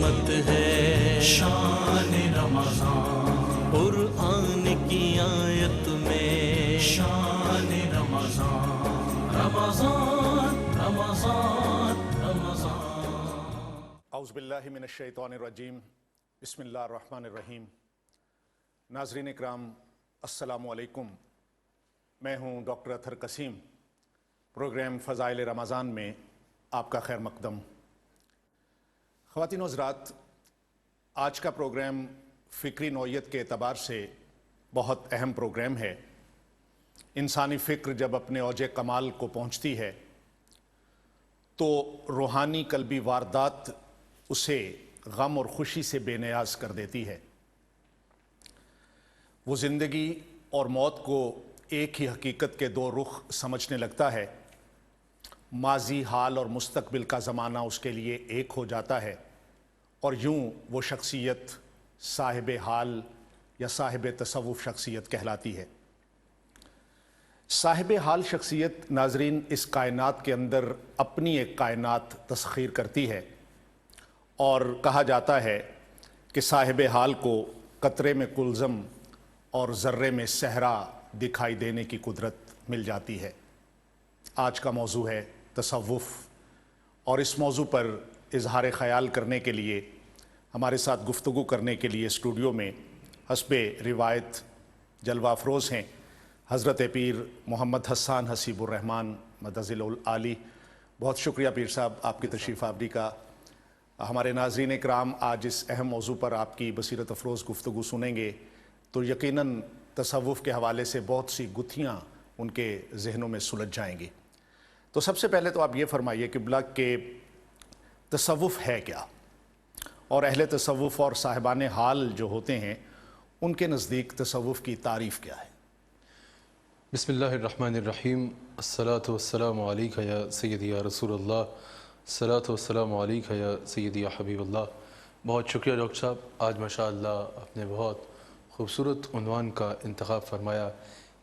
رحمت ہے شان رمضان، قرآن کی آیت میں شان رمضان، رمضان رمضان رمضان۔ اعوذ باللہ من الشیطان الرجیم، بسم اللہ الرحمن الرحیم۔ ناظرین اکرام، السلام علیکم۔ میں ہوں ڈاکٹر اطہر قسیم، پروگرام فضائل رمضان میں آپ کا خیر مقدم۔ خواتین و حضرات، آج کا پروگرام فکری نوعیت کے اعتبار سے بہت اہم پروگرام ہے۔ انسانی فکر جب اپنے اوج کمال کو پہنچتی ہے تو روحانی قلبی واردات اسے غم اور خوشی سے بے نیاز کر دیتی ہے۔ وہ زندگی اور موت کو ایک ہی حقیقت کے دو رخ سمجھنے لگتا ہے۔ ماضی، حال اور مستقبل کا زمانہ اس کے لیے ایک ہو جاتا ہے، اور یوں وہ شخصیت صاحب حال یا صاحب تصوف شخصیت کہلاتی ہے۔ صاحب حال شخصیت ناظرین اس کائنات کے اندر اپنی ایک کائنات تسخیر کرتی ہے، اور کہا جاتا ہے کہ صاحب حال کو قطرے میں کلزم اور ذرے میں صحرا دکھائی دینے کی قدرت مل جاتی ہے۔ آج کا موضوع ہے تصوف، اور اس موضوع پر اظہار خیال کرنے کے لیے ہمارے ساتھ گفتگو کرنے کے لیے اسٹوڈیو میں حسب روایت جلوہ افروز ہیں حضرت پیر محمد حسان حسیب الرحمن مدظل العالی۔ بہت شکریہ پیر صاحب آپ کی تشریف آوری کا۔ ہمارے ناظرین اکرام آج اس اہم موضوع پر آپ کی بصیرت افروز گفتگو سنیں گے تو یقیناً تصوف کے حوالے سے بہت سی گتھیاں ان کے ذہنوں میں سلجھ جائیں گی۔ تو سب سے پہلے تو آپ یہ فرمائیے قبلہ کہ تصوف ہے کیا، اور اہل تصوف اور صاحبان حال جو ہوتے ہیں ان کے نزدیک تصوف کی تعریف کیا ہے؟ بسم اللہ الرحمن الرحیم۔ الصلاۃ والسلام علیک یا سیدی یا رسول اللہ، الصلاۃ والسلام علیک یا سیدی یا حبیب اللہ۔ بہت شکریہ ڈاکٹر صاحب، آج ماشاءاللہ آپ نے بہت خوبصورت عنوان کا انتخاب فرمایا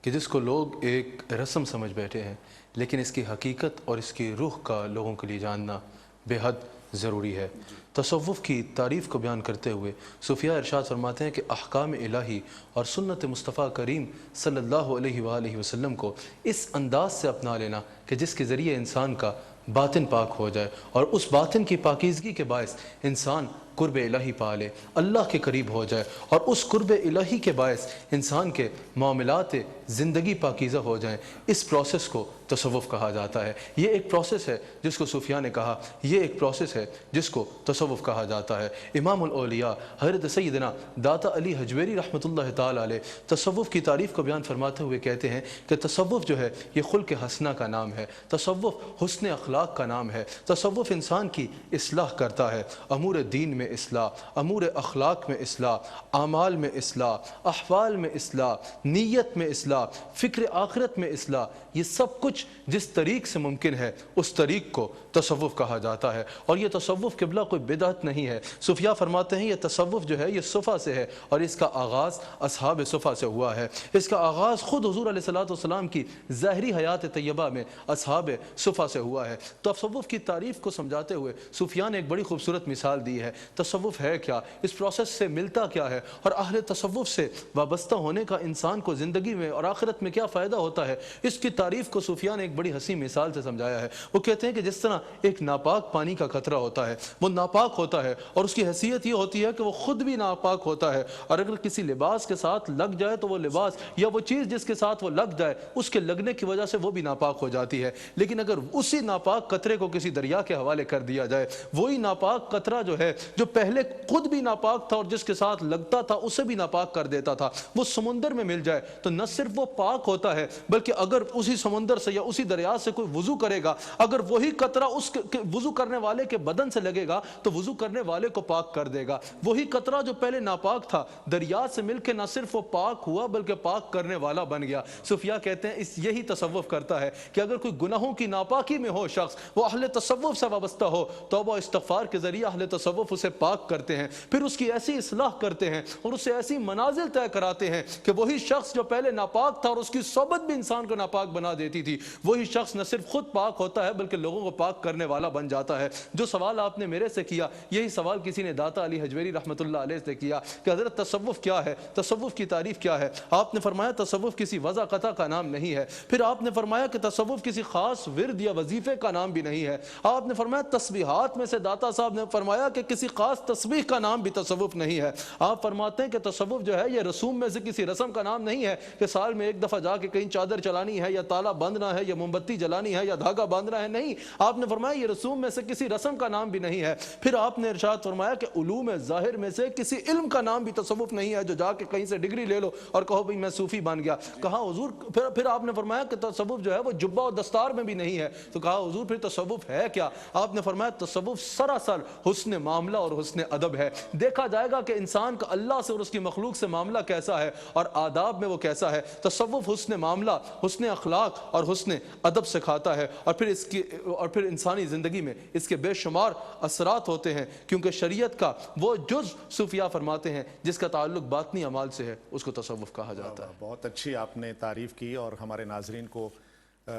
کہ جس کو لوگ ایک رسم سمجھ بیٹھے ہیں، لیکن اس کی حقیقت اور اس کی روح کا لوگوں کے لیے جاننا بے حد ضروری ہے۔ تصوف کی تعریف کو بیان کرتے ہوئے صوفیاء ارشاد فرماتے ہیں کہ احکام الہی اور سنت مصطفیٰ کریم صلی اللہ علیہ وآلہ وسلم کو اس انداز سے اپنا لینا کہ جس کے ذریعے انسان کا باطن پاک ہو جائے، اور اس باطن کی پاکیزگی کے باعث انسان قرب الہی پا لے، اللہ کے قریب ہو جائے، اور اس قرب الہی کے باعث انسان کے معاملات زندگی پاکیزہ ہو جائیں۔ اس پروسیس کو تصوف کہا جاتا ہے۔ یہ ایک پروسیس ہے جس کو صوفیاء نے کہا، یہ ایک پروسیس ہے جس کو تصوف کہا جاتا ہے۔ امام الاولیاء حضرت سیدنا داتا علی حجویری رحمۃ اللہ تعالی علیہ تصوف کی تعریف کو بیان فرماتے ہوئے کہتے ہیں کہ تصوف جو ہے یہ خلق حسنہ کا نام ہے، تصوف حسن اخلاق کا نام ہے، تصوف انسان کی اصلاح کرتا ہے، امور دین میں اصلاح، امور اخلاق میں اصلاح، اعمال میں اصلاح، احوال میں اصلاح، نیت میں اصلاح، فکر آخرت میں اصلاح، یہ سب کچھ جس طریق سے ممکن ہے اس طریق کو تصوف کہا جاتا ہے۔ اور یہ تصوف قبلہ کوئی بدعت نہیں ہے۔ صوفیاء فرماتے ہیں یہ تصوف جو ہے یہ صفا سے ہے، اور اس کا آغاز اصحاب صفا سے ہوا ہے۔ اس کا آغاز خود حضور علیہ الصلوۃ والسلام کی ظاہری حیات طیبہ میں اصحاب صفا سے ہوا ہے۔ تصوف کی تعریف کو سمجھاتے ہوئے صوفیاء نے ایک بڑی خوبصورت مثال دی ہے۔ تصوف ہے کیا، اس پروسیس سے ملتا کیا ہے، اور اہل تصوف سے وابستہ ہونے کا انسان کو زندگی میں اور آخرت میں کیا فائدہ ہوتا ہے، اس کی تعریف کو صوفیاء نے ایک بڑی حسین مثال سے سمجھایا ہے۔ وہ کہتے ہیں کہ جس طرح ایک ناپاک پانی کا قطرہ ہوتا ہے، وہ ناپاک ہوتا ہے، اور اس کی حیثیت یہ ہوتی ہے کہ وہ خود بھی ناپاک ہوتا ہے، اور اگر کسی لباس کے ساتھ لگ جائے تو وہ لباس یا وہ چیز جس کے ساتھ وہ لگ جائے اس کے لگنے کی وجہ سے وہ بھی ناپاک ہو جاتی ہے۔ لیکن اگر اسی ناپاک قطرے کو کسی دریا کے حوالے کر دیا جائے، وہی ناپاک قطرہ جو ہے جو پہلے خود بھی ناپاک تھا اور جس کے ساتھ لگتا تھا اسے بھی ناپاک کر دیتا تھا، وہ سمندر میں مل جائے تو نہ صرف وہ پاک ہوتا ہے بلکہ اگر اسی سمندر سے یا اسی دریا سے کوئی وضو کرے گا، اگر وہی قطرہ اس وضو کرنے والے کے بدن سے لگے گا تو وضو کرنے والے کو پاک کر دے گا۔ وہی قطرہ جو پہلے ناپاک تھا دریا سے مل کے نہ صرف وہ پاک ہوا بلکہ پاک کرنے والا بن گیا۔ صوفیاء کہتے ہیں یہی تصوف کرتا ہے کہ اگر کوئی گناہوں کی ناپاکی میں ہو شخص، وہ اہل تصوف سے وابستہ ہو، توبہ استغفار کے ذریعے اہل تصوف اسے پاک کرتے ہیں، پھر اس کی ایسی اصلاح کرتے ہیں اور اسے ایسی منازل طے کراتے ہیں کہ وہی شخص جو پہلے ناپاک تھا اور اس کی صحبت بھی انسان کو ناپاک بنا دیتی تھی، وہی شخص نہ صرف خود پاک ہوتا ہے بلکہ لوگوں کو پاک کرنے والا بن جاتا ہے۔ جو سوال آپ نے میرے سے کیا، یہی سوال کسی نے داتا علی حجویری رحمۃ اللہ علیہ سے کیا کہ حضرت تصوف کیا ہے، تصوف کی تعریف کیا ہے؟ آپ نے فرمایا تصوف کسی وضع قطع کا نام نہیں ہے۔ پھر آپ نے فرمایا کہ تصوف کسی خاص ورد یا وظیفے کا نام بھی نہیں ہے۔ آپ نے فرمایا تسبیحات میں سے داتا صاحب نے فرمایا کہ کسی خاص تسبیح کا نام بھی تصوف نہیں ہے۔ آپ فرماتے ہیں کہ تصوف جو ہے یہ رسوم میں سے کسی رسم کا نام نہیں ہے کہ سال میں ایک دفعہ جا کے کہیں چادر چلانی ہے یا تالا باندھنا ہے یا موم بتی جلانی ہے یا دھاگا باندھنا ہے، نہیں۔ آپ نے فرمایا یہ رسوم میں سے کسی رسم کا نام بھی نہیں ہے۔ پھر آپ نے ارشاد فرمایا کہ علوم ظاہر میں سے کسی علم کا نام بھی تصوف نہیں ہے جو جا کے کہیں سے ڈگری لے لو اور کہو بھئی میں صوفی بن گیا۔ کہا حضور پھر آپ نے فرمایا کہ تصوف جو ہے وہ جبہ و دستار میں بھی نہیں ہے۔ تو کہا حضور پھر تصوف ہے کیا؟ آپ نے فرمایا تصوف سراسر حسن معاملہ اور حسن ادب ہے۔ دیکھا جائے گا کہ انسان کا اللہ سے اور اس کی مخلوق سے معاملہ کیسا ہے اور آداب میں وہ کیسا ہے۔ تصوف حسن معاملہ، حسن اخلاق اور حسن ادب سکھاتا ہے، اور پھر انسانی زندگی میں اس کے بے شمار اثرات ہوتے ہیں، کیونکہ شریعت کا وہ جز صوفیہ فرماتے ہیں جس کا تعلق باطنی اعمال سے ہے، اس کو تصوف کہا جاتا ہے۔ بہت اچھی آپ نے تعریف کی اور ہمارے ناظرین کو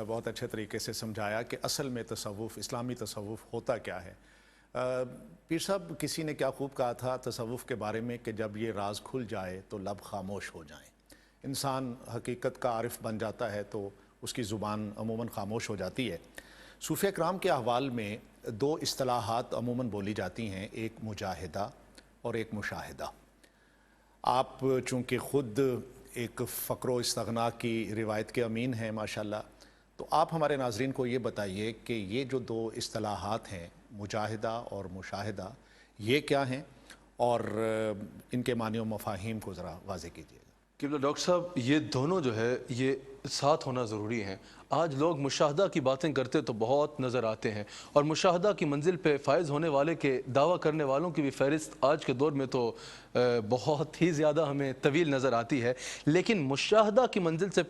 بہت اچھے طریقے سے سمجھایا کہ اصل میں تصوف، اسلامی تصوف ہوتا کیا ہے۔ پیر صاحب، کسی نے کیا خوب کہا تھا تصوف کے بارے میں کہ جب یہ راز کھل جائے تو لب خاموش ہو جائیں۔ انسان حقیقت کا عارف بن جاتا ہے تو اس کی زبان عموماً خاموش ہو جاتی ہے۔ صوفیہ کرام کے احوال میں دو اصطلاحات عموماً بولی جاتی ہیں، ایک مجاہدہ اور ایک مشاہدہ۔ آپ چونکہ خود ایک فقر و استغنا کی روایت کے امین ہیں ماشاءاللہ، تو آپ ہمارے ناظرین کو یہ بتائیے کہ یہ جو دو اصطلاحات ہیں مجاہدہ اور مشاہدہ، یہ کیا ہیں اور ان کے معنی و مفاہیم کو ذرا واضح کیجیے گا۔ قبلہ ڈاکٹر صاحب، یہ دونوں جو ہے یہ ساتھ ہونا ضروری ہیں۔ آج لوگ مشاہدہ کی باتیں کرتے تو بہت نظر آتے ہیں، اور مشاہدہ کی منزل پہ فائز ہونے والے کے دعویٰ کرنے والوں کی بھی فہرست آج کے دور میں تو بہت ہی زیادہ ہمیں طویل نظر آتی ہے، لیکن مشاہدہ کی منزل سے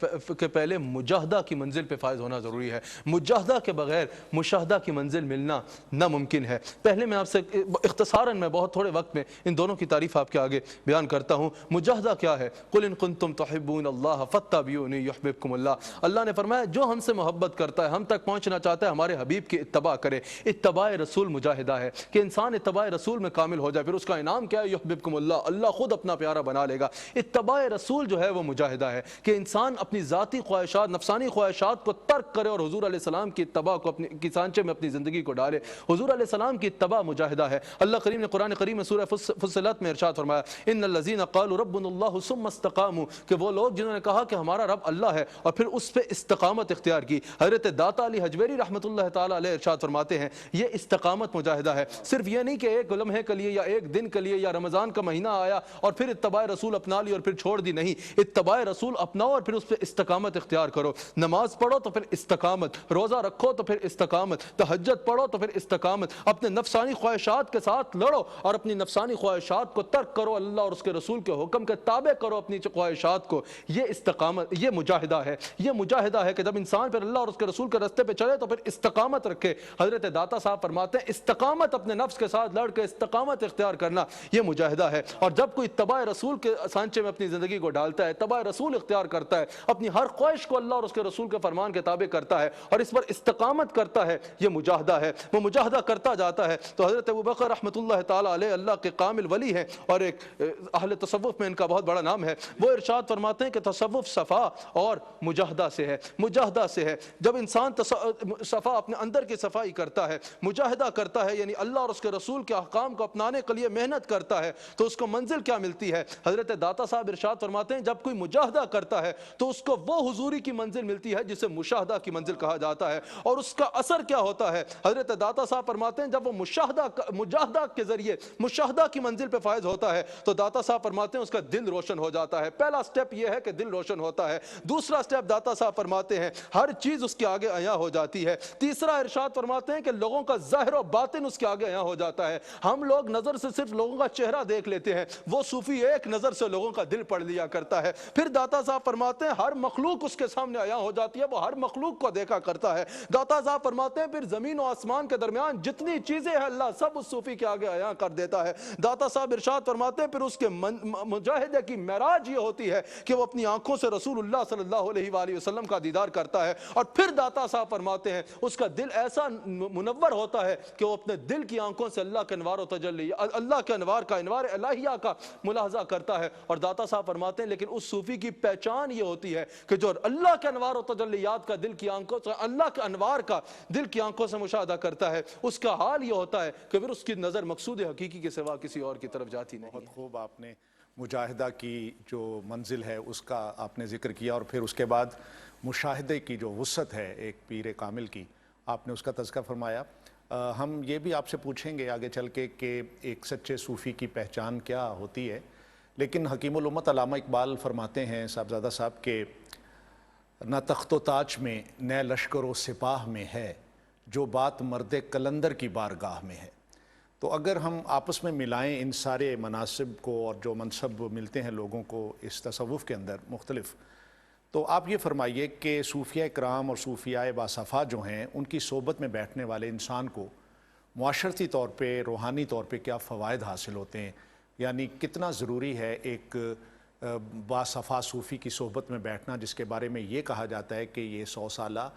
پہلے مجاہدہ کی منزل پہ فائز ہونا ضروری ہے۔ مجاہدہ کے بغیر مشاہدہ کی منزل ملنا ناممکن ہے۔ پہلے میں آپ سے اختصاراً میں بہت تھوڑے وقت میں ان دونوں کی تعریف آپ کے آگے بیان کرتا ہوں۔ مجاہدہ کیا ہے؟ قل ان کنتم تحبون اللہ فاتبعونی یحببکم اللہ۔ اللہ نے فرمایا جو ہم سے محبت کرتا ہے، ہم تک پہنچنا چاہتا ہے، ہمارے حبیب کی اتباع کرے۔ اتباع رسول مجاہدہ ہے کہ انسان اتباع رسول میں کامل ہو جائے۔ پھر اس کا انعام کیا ہے؟ یحببکم اللہ، اللہ خود اپنا پیارا بنا لے گا۔ اتباع رسول جو ہے وہ مجاہدہ ہے کہ انسان اپنی ذاتی خواہشات، نفسانی خواہشات کو ترک کرے اور حضور علیہ السلام کی اتباع کو کی سانچے میں اپنی زندگی کو ڈالے۔ حضور علیہ السلام کی اتباع مجاہدہ ہے۔ اللہ کریم نے قرآن کریم میں سورہ فصلت میں ارشاد فرمایا ان الذین قالوا ربنا اللہ ثم استقاموا، کہ وہ لوگ جنہوں نے کہا کہ ہمارا رب اللہ ہے اور پھر اس پہ استقامت اختیار کی۔ حضرت داتا علی حجویری رحمۃ اللہ تعالی علیہ ارشاد فرماتے ہیں یہ استقامت مجاہدہ ہے۔ صرف یہ نہیں کہ ایک لمحے کے لیے یا ایک دن کے لیے یا رمضان کا مہینہ آیا اور پھر اتباع رسول اپنا لی اور پھر چھوڑ دی، نہیں، اتباع رسول اپناؤ اور پھر اس پہ استقامت اختیار کرو۔ نماز پڑھو تو پھر استقامت، روزہ رکھو تو پھر استقامت، تہجد پڑھو تو پھر استقامت، اپنے نفسانی خواہشات کے ساتھ لڑو اور اپنی نفسانی خواہشات کو ترک کرو، اللہ اور اس کے رسول کے حکم کے تابع کرو اپنی خواہشات کو۔ یہ استقامت، یہ مجاہدہ ہے۔ یہ مجاہدہ ہے کہ جب انسان پھر اللہ اور اس کے رسول کے راستے پہ چلے تو پھر استقامت رکھے۔ حضرت داتا صاحب فرماتے ہیں استقامت اپنے نفس کے ساتھ لڑ کے استقامت اختیار کرنا یہ مجاہدہ ہے۔ اور جب کوئی اتباع رسول کے سانچے میں اپنی زندگی کو ڈالتا ہے، اتباع رسول اختیار کرتا ہے، اپنی ہر خواہش کو اللہ اور اس کے رسول کے فرمان کے تابع کرتا ہے اور اس پر استقامت کرتا ہے، یہ مجاہدہ ہے۔ وہ مجاہدہ کرتا جاتا ہے تو حضرت ابوبکر رحمۃ اللہ تعالی علیہ اللہ کے کامل ولی ہیں اور ایک اہل تصوف میں ان کا بہت بڑا نام ہے۔ وہ ارشاد فرماتے ہیں کہ تصوف صفا اور مجاہدہ سے ہے، مجاہدہ سے ہے۔ جب انسان صفا اپنے اندر کی صفائی کرتا ہے، مجاہدہ کرتا ہے، یعنی اللہ اور اس کے رسول کے احکام کو اپنانے کے لیے محنت کرتا ہے، تو اس کو منزل کیا ملتی ہے؟ حضرت داتا صاحب ارشاد فرماتے ہیں جب کوئی مجاہدہ کرتا ہے تو اس کو وہ حضوری کی منزل ملتی ہے جسے مشاہدہ کی منزل کہا جاتا ہے۔ اور اس کا اثر کیا ہوتا ہے؟ حضرت داتا صاحب فرماتے ہیں جب وہ مجاہدہ کے ذریعے مشاہدہ کی منزل پہ فائز ہوتا ہے تو داتا صاحب فرماتے ہیں اس کا دل روشن ہو جاتا ہے۔ پہلا سٹیپ یہ ہے کہ دل روشن ہوتا ہے۔ دوسرا سٹیپ داتا صاحب فرماتے ہیں ہر چیز اس کے آگے عیاں ہو جاتی ہے۔ تیسرا ارشاد فرماتے ہیں کہ لوگوں کا ظاہر و باطن اس کے آگے عیاں ہو جاتا ہے۔ ہم لوگ نظر سے صرف لوگوں کا چہرہ دیکھ لیتے ہیں، وہ صوفی ایک نظر سے لوگوں کا دل پڑھ لیا کرتا ہے۔ پھر داتا صاحب فرماتے ہیں ہر مخلوق اس کے سامنے عیاں ہو جاتی ہے، وہ ہر مخلوق کو دیکھا کرتا ہے۔ داتا صاحب فرماتے ہیں پھر زمین و آسمان کے درمیان جتنی چیزیں ہیں اللہ سب اس صوفی کے آگے عیاں کر دیتا ہے۔ داتا صاحب ارشاد فرماتے ہیں پھر اس کے مجاہدے کی معراج یہ ہوتی ہے کہ وہ اپنی آنکھوں سے رسول اللہ صلی اللہ علیہ وآلہ وسلم کا دیدار کرتا ہے اور پھر داتا صاحب فرماتے ہیں اس کا دل ایسا منور ہوتا ہے کہ وہ اپنے دل کی آنکھوں سے اللہ کے انوار و تجلی، اللہ کے انوار کا، انوار الہیہ کا ملاحظہ کرتا ہے۔ اور داتا صاحب فرماتے ہیں لیکن اس صوفی کی پہچان یہ ہوتی ہے کہ جو اللہ کے انوار و تجلیات کا دل کی آنکھوں سے، اللہ کے انوار کا دل کی آنکھوں سے مشاہدہ کرتا ہے، اس کا حال یہ ہوتا ہے کہ پھر اس کی نظر مقصود حقیقی کے سوا کسی اور کی طرف جاتی نہیں۔ بہت خوب آپ نے مجاہدہ کی جو منزل ہے اس کا آپ نے ذکر کیا، اور پھر اس کے بعد مشاہدے کی جو وسعت ہے ایک پیر کامل کی، آپ نے اس کا تذکرہ فرمایا۔ ہم یہ بھی آپ سے پوچھیں گے آگے چل کے کہ ایک سچے صوفی کی پہچان کیا ہوتی ہے، لیکن حکیم الامت علامہ اقبال فرماتے ہیں صاحبزادہ صاحب کہ نہ تخت و تاج میں نہ لشکر و سپاہ میں ہے، جو بات مرد قلندر کی بارگاہ میں ہے۔ تو اگر ہم آپس میں ملائیں ان سارے مناصب کو اور جو منصب ملتے ہیں لوگوں کو اس تصوف کے اندر مختلف، تو آپ یہ فرمائیے کہ صوفیہ کرام اور صوفیاء باصفا جو ہیں ان کی صحبت میں بیٹھنے والے انسان کو معاشرتی طور پہ، روحانی طور پہ کیا فوائد حاصل ہوتے ہیں؟ یعنی کتنا ضروری ہے ایک باصفا صوفی کی صحبت میں بیٹھنا جس کے بارے میں یہ کہا جاتا ہے کہ یہ 100 سالہ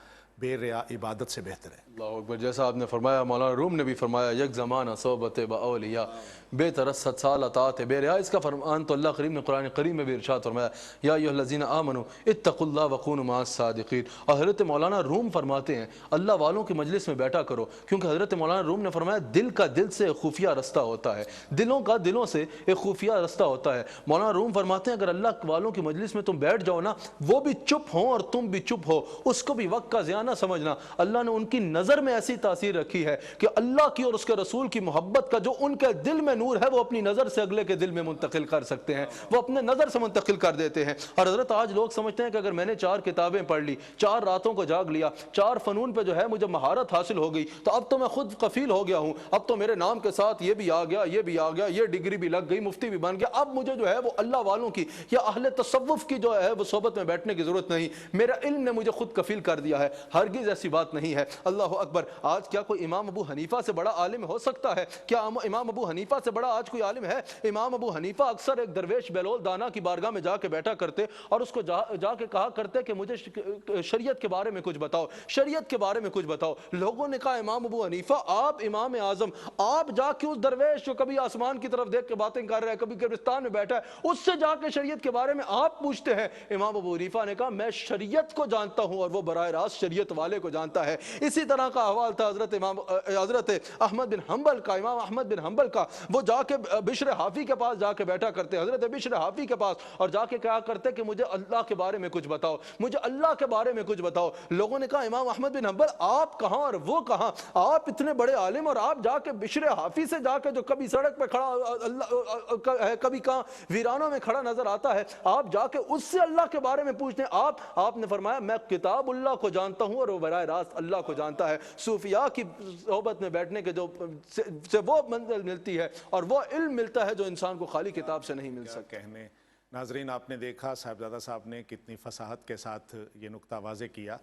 بے ریا عبادت سے بہتر ہے؟ اللہ اکبر، جیسا آپ نے فرمایا، مولانا روم نے بھی فرمایا یک زمانہ صحبت با اولیاء بے ترس 100 سال اطاعت بے ریا۔ اس کا فرمان تو اللہ کریم نے قرآن کریم میں بھی ارشاد فرمایا یا ایھا الذین آمنوا اتقوا اللہ وکونوا مع الصادقین۔ اور حضرت مولانا روم فرماتے ہیں اللہ والوں کی مجلس میں بیٹھا کرو، کیونکہ حضرت مولانا روم نے فرمایا دل کا دل سے ایک خفیہ رستہ ہوتا ہے، دلوں کا دلوں سے ایک خفیہ رستہ ہوتا ہے۔ مولانا روم فرماتے ہیں اگر اللہ والوں کی مجلس میں تم بیٹھ جاؤ نا، وہ بھی چپ ہوں اور تم بھی چپ ہو، اس کو بھی وقت کا ضیاع نہ سمجھنا۔ اللہ نے ان کی نظر میں ایسی تاثیر رکھی ہے کہ اللہ کی اور اس کے رسول کی محبت کا جو ان کے دل میں نور ہے وہ اپنی نظر سے اگلے کے دل میں منتقل کر سکتے ہیں، وہ اپنے نظر سے منتقل کر دیتے ہیں۔ اور حضرت آج لوگ سمجھتے ہیں کہ اگر میں نے 4 کتابیں پڑھ لی، 4 راتوں کو جاگ لیا، 4 فنون پہ جو ہے مجھے مہارت حاصل ہو گئی تو اب تو میں خود کفیل ہو گیا ہوں، اب تو میرے نام کے ساتھ یہ بھی آ گیا، یہ بھی آ گیا، یہ ڈگری بھی لگ گئی، مفتی بھی بن گیا، اب مجھے جو ہے وہ اللہ والوں کی یا اہل تصوف کی جو ہے وہ صحبت میں بیٹھنے کی ضرورت نہیں، میرا علم نے مجھے خود کفیل کر دیا ہے۔ ہرگز ایسی بات نہیں ہے۔ اللہ اکبر، آج کیا کوئی امام ابو حنیفہ سے بڑا عالم ہو سکتا ہے؟ کیا امام ابو حنیفہ سے بڑا آج کوئی عالم ہے؟ امام ابو حنیفہ اکثر ایک درویش بیلول دانا کی بارگاہ میں جا کے بیٹھا کرتے اور اس کو جا کے کہا کرتے کہ مجھے شریعت کے بارے میں کچھ بتاؤ، شریعت کے بارے میں کچھ بتاؤ۔ لوگوں نے کہا امام ابو حنیفہ آپ امام اعظم، آپ جا کے اس درویش جو کبھی آسمان کی طرف دیکھ کے باتیں کر رہا ہے، کبھی قبرستان میں بیٹھا ہے، اس سے جا کے شریعت کے بارے میں آپ پوچھتے ہیں؟ امام ابو حنیفہ نے کہا میں شریعت کو جانتا ہوں اور وہ براہ راست شریعت والے کو جانتا ہے۔ اسی طرح کا حوال تھا حضرت احمد بن حنبل کا، امام احمد بن حنبل کا، وہ جا کے بشر حافی کے پاس جا کے بیٹھا کرتے، حضرت بشر حافی کے پاس، اور جا کے کہا کرتے کہ مجھے اللہ کے بارے میں کچھ بتاؤ، مجھے اللہ کے بارے میں کچھ بتاؤ۔ لوگوں نے کہا امام احمد بن حنبل آپ کہاں اور وہ کہاں، آپ اتنے بڑے عالم اور آپ جا کے بشر حافی سے جا کے جو کبھی سڑک پہ کھڑا ہے، کبھی کہاں ویرانوں میں کھڑا نظر آتا ہے، آپ جا کے اس سے اللہ کے بارے میں پوچھتے ہیں۔ آپ نے فرمایا میں کتاب اللہ کو جانتا ہوں اور وہ براہ راست اللہ کو جانتا ہے۔ صوفیاء کی صحبت میں بیٹھنے کے جو سے وہ منزل ملتی ہے اور وہ علم ملتا ہے جو انسان کو خالی کتاب سے نہیں مل سکتا۔ کہنے ناظرین، آپ نے دیکھا صاحبزادہ صاحب نے کتنی فصاحت کے ساتھ یہ نقطہ واضح کیا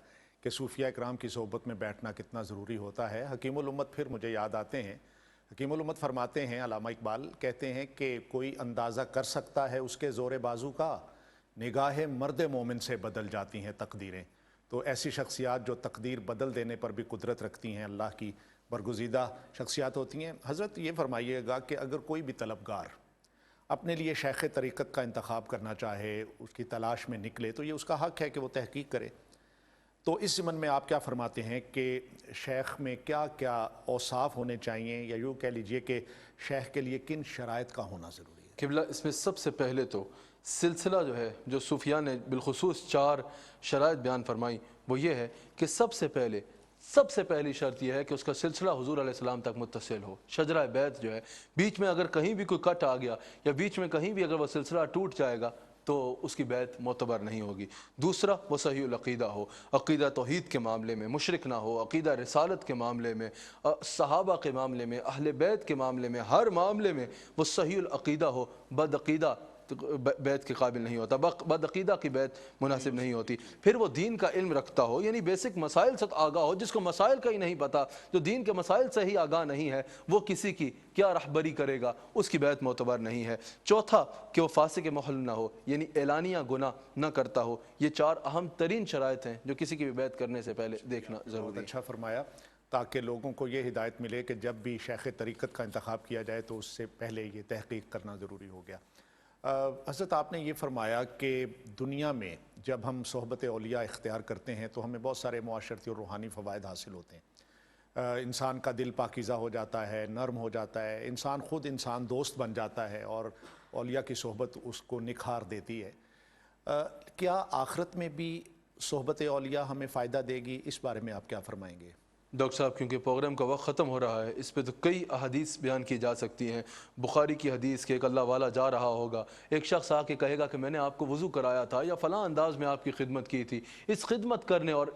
کہ صوفیہ کرام کی صحبت میں بیٹھنا کتنا ضروری ہوتا ہے۔ حکیم الامت پھر مجھے یاد آتے ہیں، حکیم الامت فرماتے ہیں، علامہ اقبال کہتے ہیں کہ کوئی اندازہ کر سکتا ہے اس کے زور بازو کا، نگاہ مرد مومن سے بدل جاتی ہیں تقدیریں۔ تو ایسی شخصیات جو تقدیر بدل دینے پر بھی قدرت رکھتی ہیں، اللہ کی برگزیدہ شخصیات ہوتی ہیں۔ حضرت یہ فرمائیے گا کہ اگر کوئی بھی طلبگار اپنے لیے شیخ طریقت کا انتخاب کرنا چاہے، اس کی تلاش میں نکلے، تو یہ اس کا حق ہے کہ وہ تحقیق کرے۔ تو اس ضمن میں آپ کیا فرماتے ہیں کہ شیخ میں کیا کیا اوصاف ہونے چاہیے، یا یوں کہہ لیجئے کہ شیخ کے لیے کن شرائط کا ہونا ضروری ہے؟ قبلہ، اس میں سب سے پہلے تو سلسلہ جو ہے جو صوفیاء نے بالخصوص 4 شرائط بیان فرمائی، وہ یہ ہے کہ سب سے پہلی شرط یہ ہے کہ اس کا سلسلہ حضور علیہ السلام تک متصل ہو۔ شجرہ بیعت جو ہے، بیچ میں اگر کہیں بھی کوئی کٹ آ گیا یا بیچ میں کہیں بھی اگر وہ سلسلہ ٹوٹ جائے گا تو اس کی بیعت معتبر نہیں ہوگی۔ دوسرا، وہ صحیح العقیدہ ہو، عقیدہ توحید کے معاملے میں مشرک نہ ہو، عقیدہ رسالت کے معاملے میں، صحابہ کے معاملے میں، اہل بیت کے معاملے میں، ہر معاملے میں وہ صحیح العقیدہ ہو، بد عقیدہ بیعت کے قابل نہیں ہوتا، بدعقیدہ کی بیعت مناسب نہیں ہوتی۔ پھر وہ دین کا علم رکھتا ہو، یعنی بیسک مسائل سے آگاہ ہو، جس کو مسائل کا ہی نہیں پتا، جو دین کے مسائل سے ہی آگاہ نہیں ہے، وہ کسی کی کیا رہبری کرے گا، اس کی بیعت معتبر نہیں ہے۔ چوتھا کہ وہ فاسق محل نہ ہو، یعنی اعلانیہ گناہ نہ کرتا ہو۔ یہ 4 اہم ترین شرائط ہیں جو کسی کی بھی بیعت کرنے سے پہلے دیکھنا ضروری ہے۔ اچھا فرمایا، تاکہ لوگوں کو یہ ہدایت ملے کہ جب بھی شیخ طریقت کا انتخاب کیا جائے تو اس سے پہلے یہ تحقیق کرنا ضروری ہو گیا۔ حضرت آپ نے یہ فرمایا کہ دنیا میں جب ہم صحبت اولیاء اختیار کرتے ہیں تو ہمیں بہت سارے معاشرتی اور روحانی فوائد حاصل ہوتے ہیں۔ انسان کا دل پاکیزہ ہو جاتا ہے، نرم ہو جاتا ہے، انسان خود انسان دوست بن جاتا ہے، اور اولیاء کی صحبت اس کو نکھار دیتی ہے۔ کیا آخرت میں بھی صحبت اولیاء ہمیں فائدہ دے گی؟ اس بارے میں آپ کیا فرمائیں گے؟ ڈاکٹر صاحب کیونکہ پروگرام کا وقت ختم ہو رہا ہے، اس پہ تو کئی احادیث بیان کی جا سکتی ہیں۔ بخاری کی حدیث کہ ایک اللہ والا جا رہا ہوگا، ایک شخص آ کے کہے گا کہ میں نے آپ کو وضو کرایا تھا یا فلاں انداز میں آپ کی خدمت کی تھی، اس خدمت کرنے اور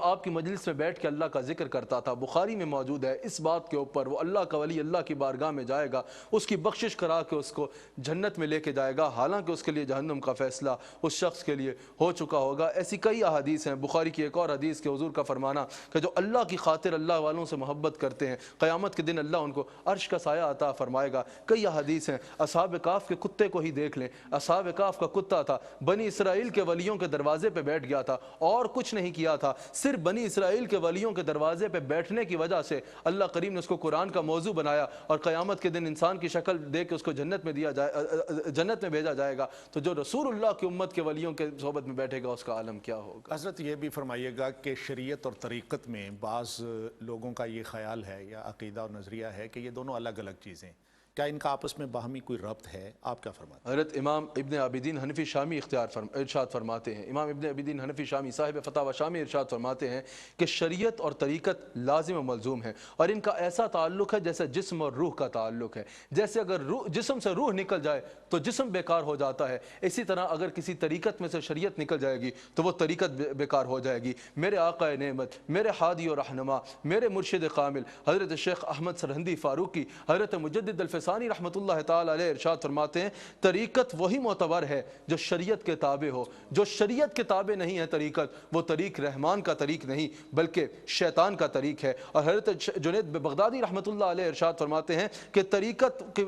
آپ کی مجلس میں بیٹھ کے اللہ کا ذکر کرتا تھا، بخاری میں موجود ہے۔ اس بات کے اوپر وہ اللہ کا ولی اللہ کی بارگاہ میں جائے گا، اس کی بخشش کرا کے اس کو جنت میں لے کے جائے گا، حالانکہ اس کے لیے جہنم کا فیصلہ اس شخص کے لیے ہو چکا ہوگا۔ ایسی کئی احادیث ہیں۔ بخاری کی ایک اور حدیث کے حضور کا فرمانا کہ جو اللہ کی خاطر اللہ والوں سے محبت کرتے ہیں، قیامت کے دن اللہ ان کو عرش کا سایہ عطا فرمائے گا۔ کئی احادیث ہیں۔ اصحاب کہف کے کتے کو ہی دیکھ لیں، اصحاب کہف کا کتا تھا، بنی اسرائیل کے ولیوں کے دروازے پہ بیٹھ گیا تھا اور کچھ نہیں کیا تھا، صرف بنی اسرائیل کے ولیوں کے دروازے پہ بیٹھنے کی وجہ سے اللہ کریم نے اس کو قرآن کا موضوع بنایا، اور قیامت کے دن انسان کی شکل دے کے اس کو جنت میں بھیجا جائے گا۔ تو جو رسول اللہ کی امت کے ولیوں کے صحبت میں بیٹھے گا اس کا عالم کیا ہوگا؟ حضرت یہ بھی فرمائیے گا کہ شریعت اور طریقت میں بعض لوگوں کا یہ خیال ہے یا عقیدہ اور نظریہ ہے کہ یہ دونوں الگ الگ چیزیں، کیا ان کا آپس میں باہمی کوئی ربط ہے؟ آپ کیا فرماتے ہیں؟ حضرت امام ابن عابدین حنفی شامی ارشاد فرماتے ہیں، امام ابن عابدین حنفی شامی صاحب فتاوی شامی ارشاد فرماتے ہیں کہ شریعت اور طریقت لازم و ملزوم ہے، اور ان کا ایسا تعلق ہے جیسے جسم اور روح کا تعلق ہے۔ جیسے اگر جسم سے روح نکل جائے تو جسم بیکار ہو جاتا ہے، اسی طرح اگر کسی طریقت میں سے شریعت نکل جائے گی تو وہ طریقت بیکار ہو جائے گی۔ میرے آقا نعمت، میرے ہادی و رہنما، میرے مرشد کامل حضرت شیخ احمد سرہندی فاروقی حضرت مجدد الفسانی رحمۃ اللہ تعالی علیہ ارشاد فرماتے ہیں طریقت وہی معتبر ہے جو شریعت کے تابع ہو، جو شریعت کے تابع نہیں ہے طریقت، وہ طریق رحمان کا طریق نہیں بلکہ شیطان کا طریق ہے۔ اور حضرت جنید بغدادی رحمۃ اللہ علیہ ارشاد فرماتے ہیں کہ طریقت کی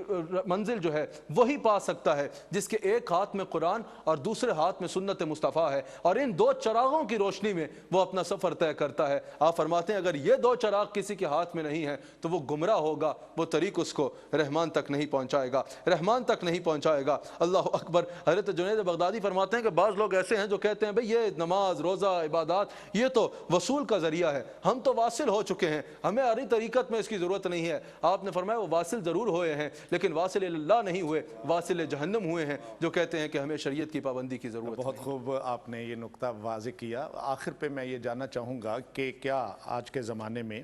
منزل جو ہے وہی پا سکتا ہے جس کے ایک ہاتھ میں قرآن اور دوسرے ہاتھ میں سنت مصطفیٰ ہے، اور ان 2 چراغوں کی روشنی میں وہ اپنا سفر طے کرتا ہے۔ آپ فرماتے ہیں اگر یہ 2 چراغ کسی کے ہاتھ میں نہیں ہے تو وہ گمراہ ہوگا، وہ طریق اس کو رحمان تک نہیں پہنچائے گا، رحمان تک نہیں پہنچائے گا۔ اللہ اکبر۔ حضرت جنید بغدادی فرماتے ہیں کہ بعض لوگ ایسے ہیں جو کہتے ہیں بھئی یہ نماز روزہ عبادات یہ تو وصول کا ذریعہ ہے، ہم تو واصل ہو چکے ہیں، ہمیں اری طریقت میں اس کی ضرورت نہیں ہے۔ آپ نے فرمایا وہ واصل ضرور ہوئے ہیں لیکن واصل اللہ نہیں ہوئے، واصل جہنم ہوئے ہیں جو کہتے ہیں کہ ہمیں شریعت کی پابندی کی ضرورت ہے۔ بہت خوب آپ نے یہ نقطہ واضح کیا۔ آخر پہ میں یہ جاننا چاہوں گا کہ کیا آج کے زمانے میں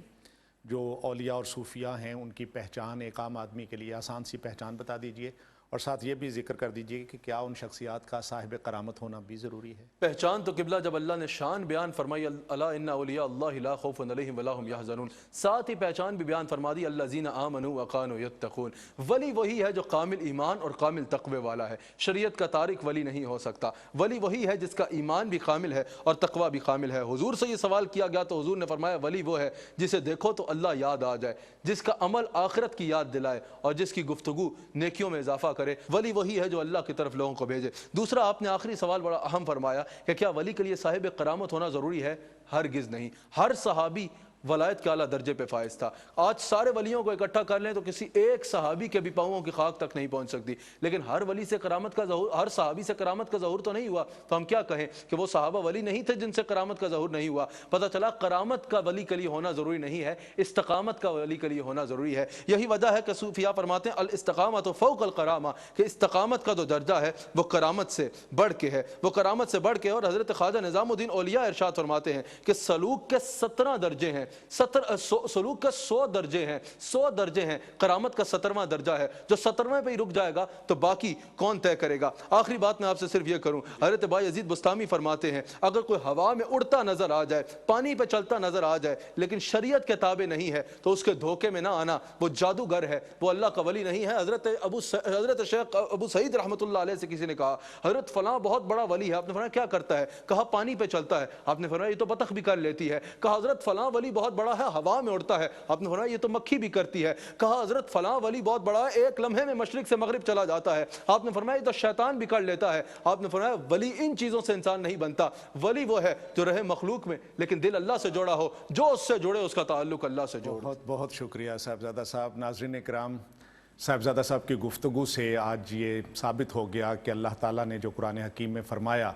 جو اولیاء اور صوفیاء ہیں ان کی پہچان ایک عام آدمی کے لیے آسان سی پہچان بتا دیجئے، اور ساتھ یہ بھی ذکر کر دیجئے کہ کیا ان شخصیات کا صاحب کرامت ہونا بھی ضروری ہے؟ پہچان تو قبلہ جب اللہ نے شان بیان فرمائی الا ان اولیاء اللہ لا خوف علیہم ولا هم يحزنون، ساتھ ہی پہچان بھی بیان فرما دی الذین آمنوا وکانوا یتقون۔ ولی وہی ہے جو کامل ایمان اور کامل تقوی والا ہے، شریعت کا تارک ولی نہیں ہو سکتا۔ ولی وہی ہے جس کا ایمان بھی کامل ہے اور تقوی بھی کامل ہے۔ حضور سے یہ سوال کیا گیا تو حضور نے فرمایا ولی وہ ہے جسے دیکھو تو اللہ یاد آ جائے، جس کا عمل آخرت کی یاد دلائے اور جس کی گفتگو نیکیوں میں اضافہ کرے۔ ولی وہی ہے جو اللہ کی طرف لوگوں کو بھیجے۔ دوسرا آپ نے آخری سوال بڑا اہم فرمایا کہ کیا ولی کے لیے صاحب کرامت ہونا ضروری ہے؟ ہرگز نہیں۔ ہر صحابی ولایت کے اعلیٰ درجے پہ فائز تھا۔ آج سارے ولیوں کو اکٹھا کر لیں تو کسی ایک صحابی کے بھی پاؤں کی خاک تک نہیں پہنچ سکتی، لیکن ہر ولی سے کرامت کا ظہور، ہر صحابی سے کرامت کا ظہور تو نہیں ہوا، تو ہم کیا کہیں کہ وہ صحابہ ولی نہیں تھے جن سے کرامت کا ظہور نہیں ہوا؟ پتہ چلا کرامت کا ولی کے لیے ہونا ضروری نہیں ہے، استقامت کا ولی کے لیے ہونا ضروری ہے۔ یہی وجہ ہے کہ صوفیاء فرماتے ہیں الاستقامت فوق الکرامہ، کہ استقامت کا جو درجہ ہے وہ کرامت سے بڑھ کے ہے، وہ کرامت سے بڑھ کے۔ اور حضرت خواجہ نظام الدین اولیاء ارشاد فرماتے ہیں کہ سلوک کے 17 درجے ہیں، سلوک کا 100 درجے ہیں، 100 درجے ہیں، کرامت کا 17واں درجہ ہے، جو 17ویں پہ ہی رک جائے گا تو باقی کون طے کرے گا؟ آخری بات میں آپ سے صرف یہ کروں، حضرت بایزید بستامی فرماتے ہیں اگر کوئی ہوا میں اڑتا نظر آ جائے، پانی پہ چلتا نظر آ جائے لیکن شریعت کے تابع نہیں ہے تو اس کے دھوکے میں نہ آنا، وہ جادوگر ہے، وہ اللہ کا ولی نہیں ہے۔ حضرت شیخ ابو سعید رحمۃ اللہ علیہ سے کسی نے کہا حضرت فلاں بہت بڑا ولی ہے، آپ نے فرمایا کیا کرتا ہے؟ کہا پانی پہ چلتا ہے، آپ نے فرمایا یہ تو بطخ بھی کر لیتی ہے۔ کہا حضرت فلاں ولی بہت بڑا ہے، ہوا میں اڑتا ہے، آپ نے فرمایا یہ تو مکھی بھی کرتی ہے۔ کہا حضرت فلاں ولی بہت بڑا ہے، ایک لمحے میں مشرق سے مغرب چلا جاتا ہے، آپ نے فرمایا یہ تو شیطان بھی کر لیتا ہے۔ آپ نے فرمایا ولی ان چیزوں سے انسان نہیں بنتا، ولی وہ ہے جو رہے مخلوق میں لیکن دل اللہ سے جوڑا ہو، جو اس سے جوڑے اس کا تعلق اللہ سے جوڑے۔ بہت بہت شکریہ صاحبزادہ صاحب۔ ناظرین کرام، صاحبزادہ صاحب کی گفتگو سے آج یہ ثابت ہو گیا کہ اللہ تعالیٰ نے جو قرآن حکیم میں فرمایا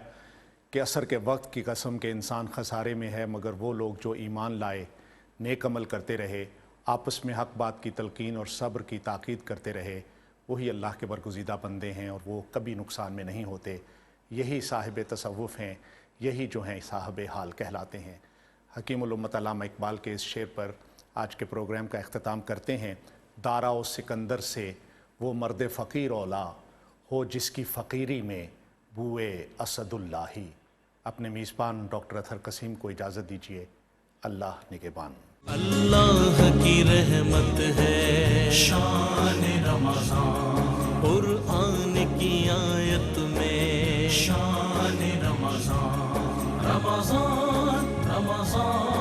کہ عصر کے وقت کی قسم کے انسان خسارے میں ہے مگر وہ لوگ جو ایمان لائے، نیک عمل کرتے رہے، آپس میں حق بات کی تلقین اور صبر کی تاکید کرتے رہے، وہی اللہ کے برگزیدہ بندے ہیں اور وہ کبھی نقصان میں نہیں ہوتے۔ یہی صاحب تصوف ہیں، یہی جو ہیں صاحب حال کہلاتے ہیں۔ حکیم الامت علامہ اقبال کے اس شعر پر آج کے پروگرام کا اختتام کرتے ہیں۔ دارا و سکندر سے وہ مرد فقیر اولا ہو جس کی فقیری میں بوئے اسد اللہ ہی۔ اپنے میزبان ڈاکٹر اطہر قسیم کو اجازت دیجیے۔ اللہ نگہبان۔ اللہ کی رحمت ہے شان رمضان، قرآن کی آیت میں، شان رمضان، رمضان رمضان